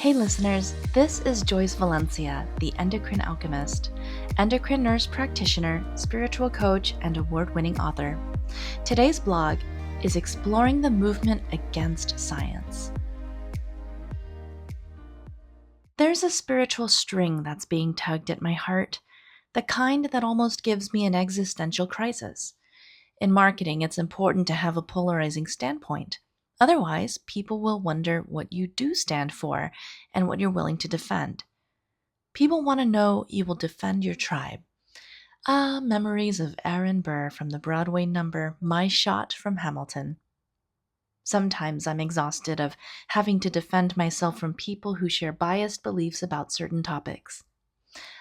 Hey listeners, this is Joyce Valencia, the endocrine alchemist, endocrine nurse practitioner, spiritual coach, and award-winning author. Today's blog is exploring the movement against science. There's a spiritual string that's being tugged at my heart, the kind that almost gives me an existential crisis. In marketing, it's important to have a polarizing standpoint. Otherwise, people will wonder what you do stand for and what you're willing to defend. People want to know you will defend your tribe. Memories of Aaron Burr from the Broadway number My Shot from Hamilton. Sometimes I'm exhausted of having to defend myself from people who share biased beliefs about certain topics.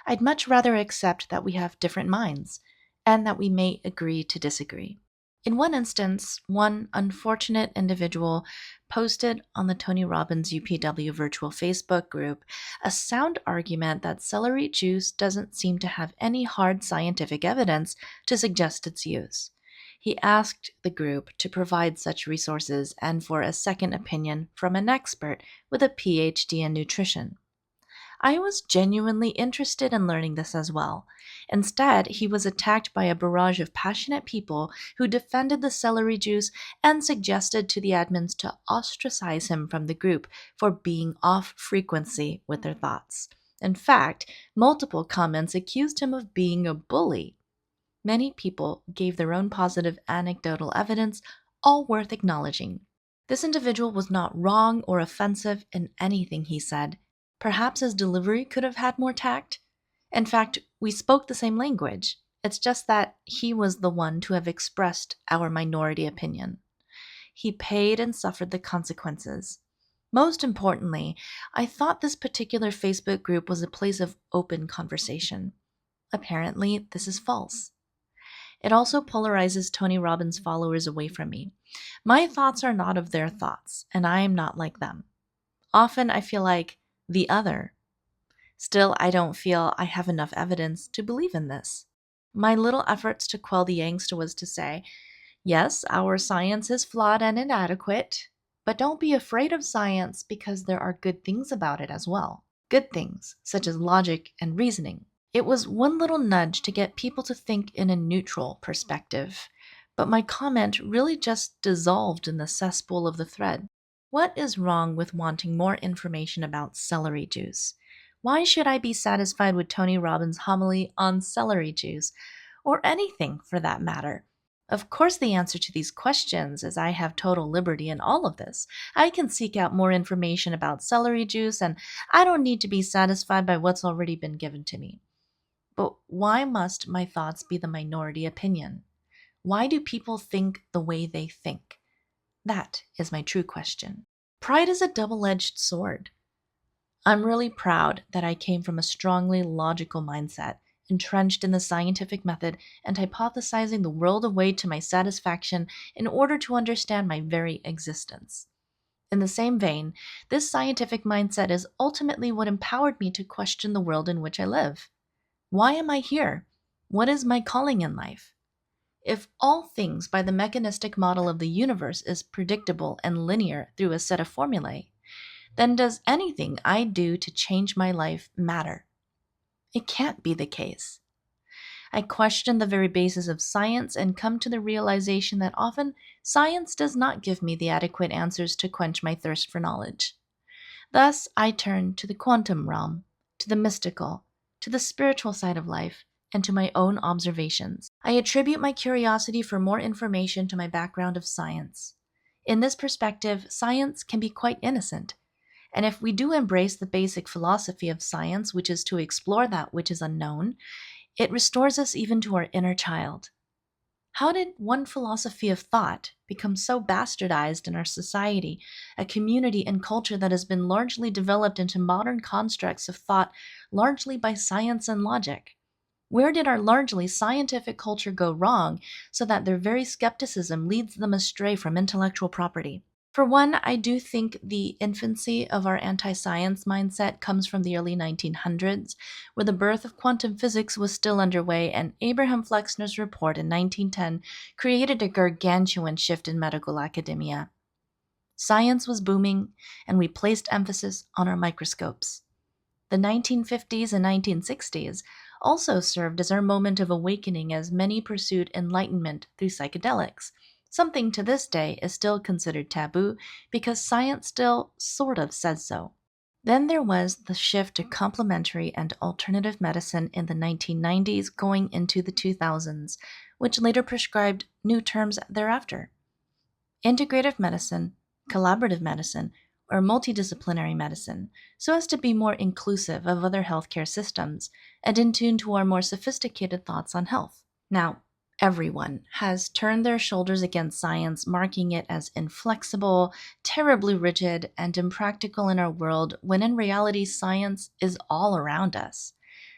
I'd much rather accept that we have different minds and that we may agree to disagree. In one instance, one unfortunate individual posted on the Tony Robbins UPW virtual Facebook group a sound argument that celery juice doesn't seem to have any hard scientific evidence to suggest its use. He asked the group to provide such resources and for a second opinion from an expert with a PhD in nutrition. I was genuinely interested in learning this as well. Instead, he was attacked by a barrage of passionate people who defended the celery juice and suggested to the admins to ostracize him from the group for being off frequency with their thoughts. In fact, multiple comments accused him of being a bully. Many people gave their own positive anecdotal evidence, all worth acknowledging. This individual was not wrong or offensive in anything he said. Perhaps his delivery could have had more tact. In fact, we spoke the same language. It's just that he was the one to have expressed our minority opinion. He paid and suffered the consequences. Most importantly, I thought this particular Facebook group was a place of open conversation. Apparently, this is false. It also polarizes Tony Robbins followers away from me. My thoughts are not of their thoughts, and I am not like them. Often I feel like the other. Still, I don't feel I have enough evidence to believe in this. My little efforts to quell the angst was to say, yes, our science is flawed and inadequate, but don't be afraid of science because there are good things about it as well. Good things, such as logic and reasoning. It was one little nudge to get people to think in a neutral perspective, but my comment really just dissolved in the cesspool of the thread. What is wrong with wanting more information about celery juice? Why should I be satisfied with Tony Robbins' homily on celery juice, or anything for that matter? Of course, the answer to these questions is I have total liberty in all of this. I can seek out more information about celery juice, and I don't need to be satisfied by what's already been given to me. But why must my thoughts be the minority opinion? Why do people think the way they think? That is my true question. Pride is a double-edged sword. I'm really proud that I came from a strongly logical mindset, entrenched in the scientific method and hypothesizing the world away to my satisfaction in order to understand my very existence. In the same vein, this scientific mindset is ultimately what empowered me to question the world in which I live. Why am I here? What is my calling in life? If all things by the mechanistic model of the universe is predictable and linear through a set of formulae, then does anything I do to change my life matter? It can't be the case. I question the very basis of science and come to the realization that often science does not give me the adequate answers to quench my thirst for knowledge. Thus, I turn to the quantum realm, to the mystical, to the spiritual side of life, and to my own observations. I attribute my curiosity for more information to my background of science. In this perspective, science can be quite innocent. And if we do embrace the basic philosophy of science, which is to explore that which is unknown, it restores us even to our inner child. How did one philosophy of thought become so bastardized in our society, a community and culture that has been largely developed into modern constructs of thought largely by science and logic? Where did our largely scientific culture go wrong so that their very skepticism leads them astray from intellectual property? For one, I do think the infancy of our anti-science mindset comes from the early 1900s, where the birth of quantum physics was still underway, and Abraham Flexner's report in 1910 created a gargantuan shift in medical academia. Science was booming, and we placed emphasis on our microscopes. The 1950s and 1960s also served as our moment of awakening as many pursued enlightenment through psychedelics. Something to this day is still considered taboo because science still sort of says so. Then there was the shift to complementary and alternative medicine in the 1990s going into the 2000s, which later prescribed new terms thereafter. Integrative medicine, collaborative medicine, or multidisciplinary medicine, so as to be more inclusive of other healthcare systems and in tune to our more sophisticated thoughts on health. Now, everyone has turned their shoulders against science, marking it as inflexible, terribly rigid, and impractical in our world, when in reality, science is all around us.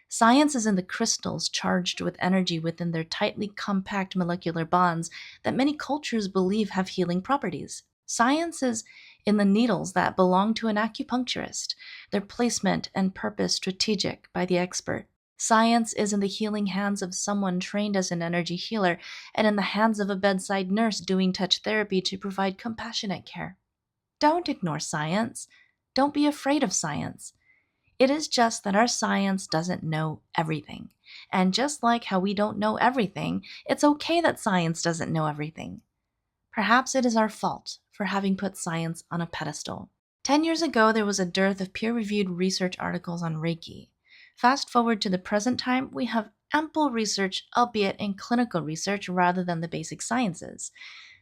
Science is in the crystals charged with energy within their tightly compact molecular bonds that many cultures believe have healing properties. Science is in the needles that belong to an acupuncturist, their placement and purpose strategic by the expert. Science is in the healing hands of someone trained as an energy healer and in the hands of a bedside nurse doing touch therapy to provide compassionate care. Don't ignore science. Don't be afraid of science. It is just that our science doesn't know everything. And just like how we don't know everything, it's okay that science doesn't know everything. Perhaps it is our fault for having put science on a pedestal. 10 years ago, there was a dearth of peer-reviewed research articles on Reiki. Fast forward to the present time, we have ample research, albeit in clinical research rather than the basic sciences.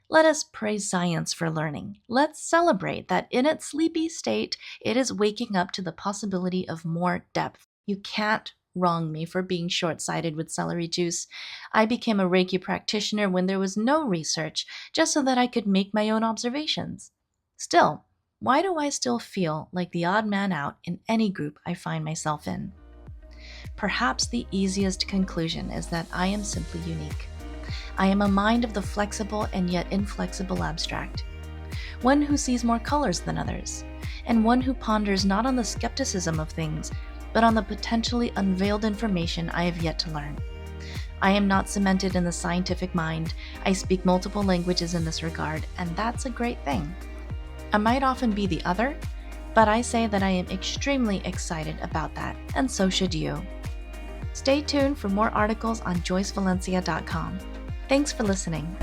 Let us praise science for learning. Let's celebrate that in its sleepy state, it is waking up to the possibility of more depth. You can't wrong me for being short-sighted with celery juice. I became a Reiki practitioner when there was no research, just so that I could make my own observations. Still, why do I still feel like the odd man out in any group I find myself in? Perhaps the easiest conclusion is that I am simply unique. I am a mind of the flexible and yet inflexible abstract, one who sees more colors than others, and one who ponders not on the skepticism of things, but on the potentially unveiled information I have yet to learn. I am not cemented in the scientific mind. I speak multiple languages in this regard, and that's a great thing. I might often be the other, but I say that I am extremely excited about that, and so should you. Stay tuned for more articles on joycevalencia.com. Thanks for listening.